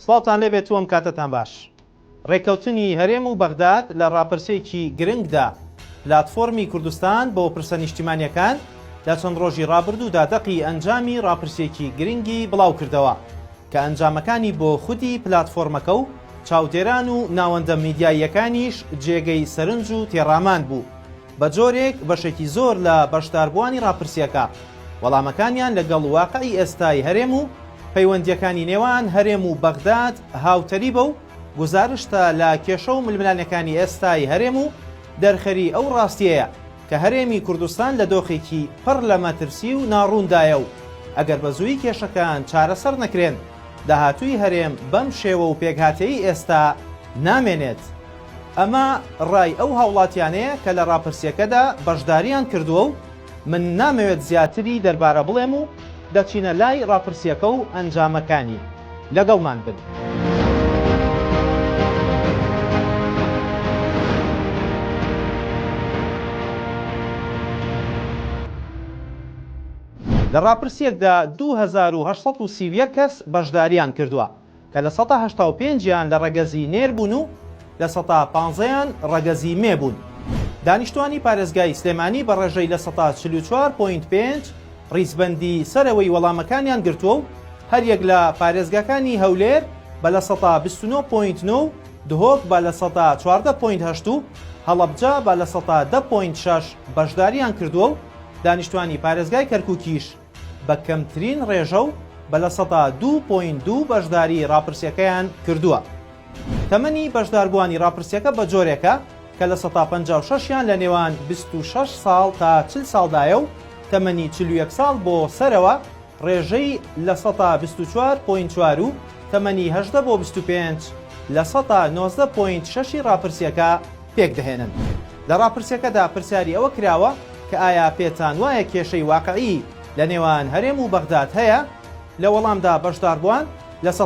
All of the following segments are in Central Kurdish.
سڵاوتان لێبێت تووەم کاتتان باش. ڕێکەوتنی هەرێم و بەغداد لە ڕاپرسێکی گرنگدا پلاتفۆرمی کوردستان بۆ پرسە نیشتیمانیەکان لە چەند ڕۆژی ڕابردوودا دەقی ئەنجامی ڕاپرسێکی گرنگی بڵاو کردەوە کە ئەنجامەکانی بۆ خودی پلاتفۆرمەکە و چاودێران و ناوەندە میدیاییەکانیش جێگەی سەرنج و تێڕامان بوو بە جۆرێک بەشێکی زۆر لە بەشداربووانی ڕاپرسیەکە وەڵامەکانیان لەگەڵ واقعی ئێستای هەرێم و پەیوەندیەکانی نێوان هەرێم و بەغداد هاوتەری بە و گزارشتە لە کێشە و ململانەکانی ئێستای هەرێم و دەرخەری ئەو ڕاستیەیە کە هەرێمی کوردستان لە دۆخێکی پڕ لە مەترسی و ناڕوندایە و ئەگەر بە زووی کێشەکان چارەسەر نەکرێن داهاتووی هەرێم بەم شێوە و پێکهاتەی ئێستا نامێنێت. ئەمە ڕای ئەو هاوڵاتیانەیە کە لە ڕاپرسیەکەدا بەشداریان کردووە و من نامەوێت زیاتری دەربارە بڵێم و دەچینە لای ڕاپرسیەکە و ئەنجامەکانی. لەگەڵمان بن. لە ڕاپرسیەکدا 2831 کەس بەشداریان کردووە کە لە 185یان لە ڕەگەزی نێر بوون و لە 115یان ڕەگەزی مێ بوون. دانیشتوانی پارێزگای سلێمانی بە ڕێژەی لە 144.5 ڕیزبەندی سەرەوەی وەڵامەکانیان گرتووە و هەریەک لە پارێزگاکانی هەولێر بە لە 129.9 دهۆک بە لە 114.8 و هەڵەبجە بە لە 110.6 بەشداریان کردووە و دانیشتوانی پارێزگای کەرکووکیش بە کەمترین ڕێژە و بە لە 102.2 بەشداری ڕاپرسیەکەیان کردووە. تەمەنی بەشداربووانی ڕاپرسیەکە بە جۆرێکە کە لە 156یان لە نێوان 26 ساڵ تا 40 ساڵدایە و تەمەنی 41 ساڵ بۆ سەرەوە ڕێژەی لە 124.4 و تەمەنی 18 بۆ 25 لە 190.6 ڕاپرسیەکە پێک دەهێنن. لە ڕاپرسیەکەدا پرسیاری ئەوە کراوە کە ئایا پێتان وایە کێشەی واقعی لە نێوان هەرێم و بەغداد هەیە؟ لە وەڵامدا بەشداربووان لە 193.5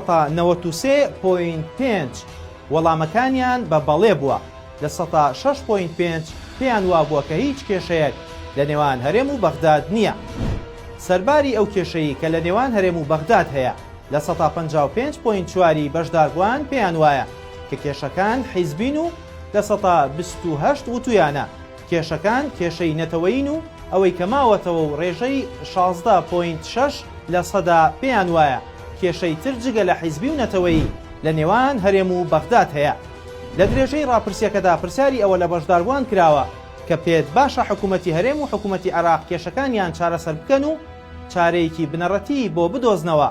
وەڵامەکانیان بە بەڵێ بووە، لە 106.5 پێیان وا بووە کە هیچ کێشەیەک لە نێوان هەرێم و بەغداد نییە. سەرباری ئەو کێشەی کە لە نێوان هەرێم و بەغداد هەیە لە 155.4 بەشداربووان پێیان وایە کە کێشەکان حیزبین و لە 128 وتویانە کێشەکان کێشەی نەتەوەین و ئەوەی کە ماوەتەوە و ڕێژەی 16.6 لە سەدا پێیان وایە کێشەی تر جگە لە حیزبی و نەتەوەیی لە نێوان هەرێم و بەغداد هەیە. لە درێژەی ڕاپرسیەکەدا پرسیاری ئەوە لە بەشداربووان کراوە کە پێت باشە حکوومەتی هەرێم و حکوومەتی عێراق کێشەکانیان چارەسەر بکەن و چارەیەکی بنەڕەتی بۆ بدۆزنەوە.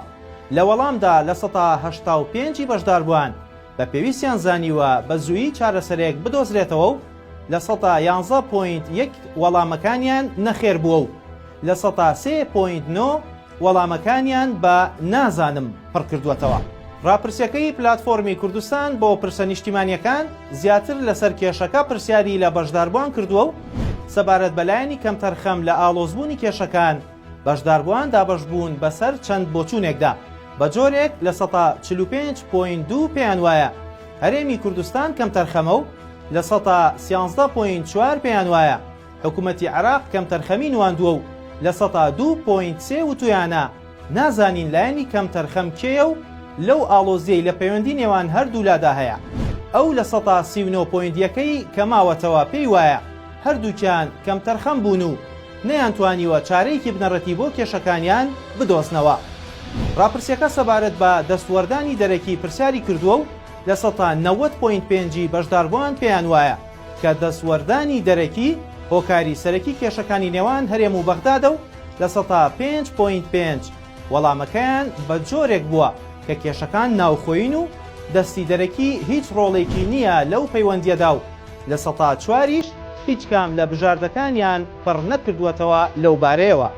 لە وەڵامدا لە 185 بەشداربووان بە پێویستیان زانیوە بە زوویی چارەسەرێک بدۆزرێتەوە و لە 111.1 وەڵامەکانیان نەخێر بووە و لە 103.9 وەڵامەکانیان بە نازانم پڕ کردووەتەوە. ڕاپرسیەکەی پلاتفۆرمی کوردستان بۆ پرسە نیشتیمانیەکان زیاتر لەسەر کێشەکە پرسیاری لە بەشداربووان کردووە و سەبارەت بەلایەنی کەمتەرخەم لە ئاڵۆزبوونی کێشەکان بەشداربووان دابەشبوون بەسەر چەند بۆچوونێکدا بە جۆرێک لە 145.2 پێیان وایە هەرێمی کوردستان کەمتەرخەمە و لە 113.4 پێیان وایە حکوومەتی عێراق کەمتەرخەمی نواندووە و لە 102.3 وتویانە نازانین لایەنی کەمتەرخەم کێیە و لەو ئاڵۆزیەی لە پەیوەندی نێوان هەردوولادا هەیە. ئەو لە 139.1 کە ماوەتەوە پێی وایە هەردووکیان کەمتەرخەم بوون و نەیانتوانیوە چارەیەکی بنەڕەتی بۆ کێشەکانیان بدۆزنەوە. ڕاپرسیەکە سەبارەت بە دەستوەردانی دەرەکی پرسیاری کردووە و لە 190.5 بەشداربووان پێیان وایە کە دەستوەردانی دەرەکی هۆکاری سەرەکی کێشەکانی نێوان هەرێم و بەغدادە و لە 105.5 وەڵامەکەیان بە جۆرێک بووە کە کێشەکان ناوخۆین و دەستی دەرەکی هیچ ڕۆڵێکی نییە لەو پەیوەندیەدا و لە 104یش هیچ کام لە بژاردەکانیان پڕ نەکردووەتەوە لەو بارەیەوە.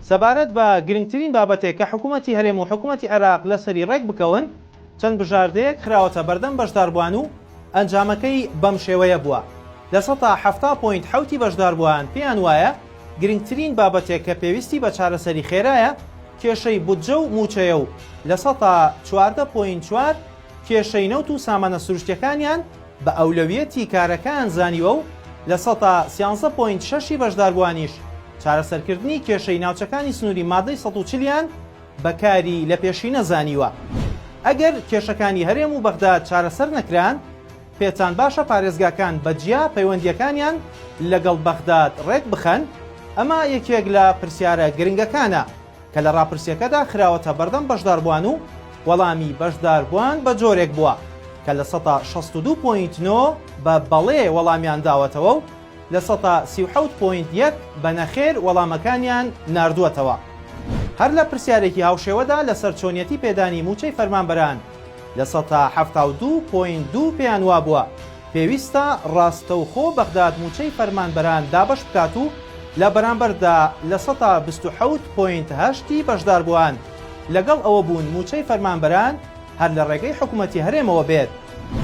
سەبارەت بە گرنگترین بابەتێک کە حکوومەتی هەرێم و حکوومەتی عێراق لەسەری ڕێک بکەون چەند بژاردەیەک خراوەتە بەردەم بەشداربووان و ئەنجامەکەی بەم شێوەیە بووە. لە 170.7 بەشداربووان پێیان وایە گرنگترین بابەتێک کە پێویستی بە چارەسەری خێرایە کێشەی بودجە و موچەیە و لە 114.4 کێشەی نەوت و سامانە سروشتیەکانیان بە ئەولەویەتی کارەکان زانیوە و لە 13.6 بەشداربوانیش چارەسەرکردنی کێشەی ناوچەکانی سنووری مادەی 140یان بەکاری لە پێشی نەزانیوە. ئەگەر کێشەکانی هەرێم و بەغداد چارەسەر نەکران، پێتان باشە پارێزگاکان بەجیا پەیوەندیەکانیان لەگەڵ بەغداد ڕێک بخەن. ئەمە یەکێک لە پرسیارە گرنگەکانە کە لە ڕاپرسیەکەدا خراوەتە بەردەم بەشداربوان و وەڵامی بەشداربوان بە جۆرێک بووە کە لە 162.9 بە بەڵێ وەڵامیان داوەتەوە و لە 137.1 بە نەخێر وەڵامەکانیان ناردووەتەوە. هەر لە پرسیارێکی هاوشێوەدا لەسەر چۆنیەتی پێدانی موچەی فەرمانبەران لە 172.2 پێیان وابووە پێویستە ڕاستەوخۆ بەغداد موچەی فەرمانبەران دابەش بکات و لە بەرامبەردا لە 128.8 بەشداربووان لەگەڵ ئەوە بوون موچەی فەرمانبەران هەر لە ڕێگەی حکوومەتی هەرێمەوە بێت.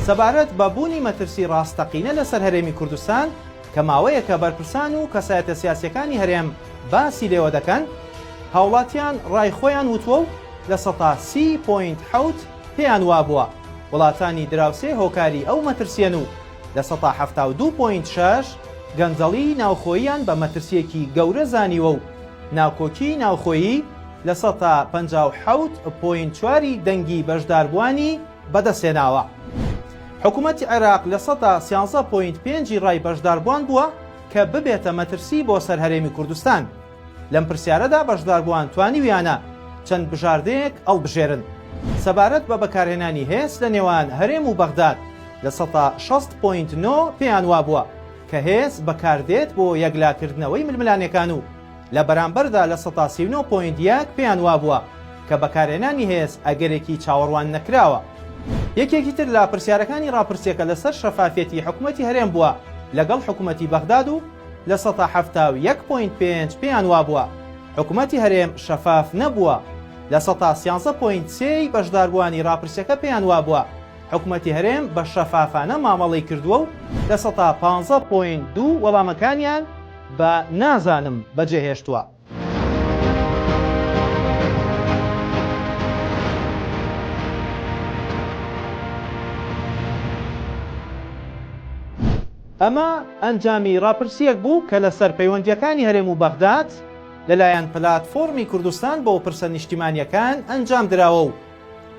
سەبارەت بە بوونی مەترسی ڕاستەقینە لەسەر هەرێمی کوردستان کە ماوەیەکە بەرپرسان و کەسایەتە سیاسیەکانی هەرێم باسی لێوە دەکەن، هاوڵاتیان ڕای خۆیان وتووە و لە 130.7 پێیان وابووە وڵاتانی دراوسێ هۆکاری ئەو مەترسیەن و لە 172.6 گەنجەڵی ناوخۆییان بە مەترسیەکی گەورە زانیوە و ناوکۆکی ناوخۆیی لە 157.4 دەنگی بەشداربوانی بەدەستێناوە. حکوومەتی عێراق لە 113.5 ڕای بەشداربوان بووە کە ببێتە مەترسی بۆ سەر هەرێمی کوردستان. لەم پرسیارەدا بەشداربوان توانیویانە چەند بژاردەیەک ئەڵبژێرن. سەبارەت بە بەکارهێنانی هێز لە نێوان هەرێم و بەغداد لە 160.9 پێیان وابووە کە هێز بەکاردێت بۆ یەکلاکردنەوەی ململانەکان و لە بەرامبەردا لە 139.1 پێیان وابووە کە بەکارهێنانی هێز ئەگەرێکی چاوەڕوان نەکراوە. یەکێکی تر لە پرسیارەکانی ڕاپرسیەکە لەسەر شەفافیەتی حکوومەتی هەرێم بووە لەگەڵ حکوومەتی بەغداد و لە 171.5 پێیان وابووە حکوومەتی هەرێم شەفاف نەبووە. لە 113.3 بەشداربوانی ڕاپرسیەکە پێیان وابووە حکوومەتی هەرێم بە شەفافانە مامەڵەی کردووە و لە 115.2 وەڵامەکانیان بە نازانم بەجێهێشتووە. ئەمە ئەنجامی ڕاپرسیەک بوو کە لەسەر پەیوەندیەکانی هەرێم و بەغداد لەلایەن پلاتفۆرمی کوردستان بۆ پرسە نیشتیمانیەکان ئەنجام دراوە و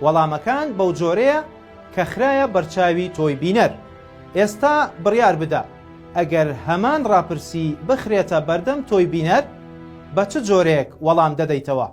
وەڵامەکان بەو جۆرەیە کە خرایە بەرچاوی تۆی بینەر. ئێستا بڕیار بدە ئەگەر هەمان ڕاپرسی بخرێتە بەردەم تۆی بینەر بە چ جۆرێک وەڵام دەدەیتەوە؟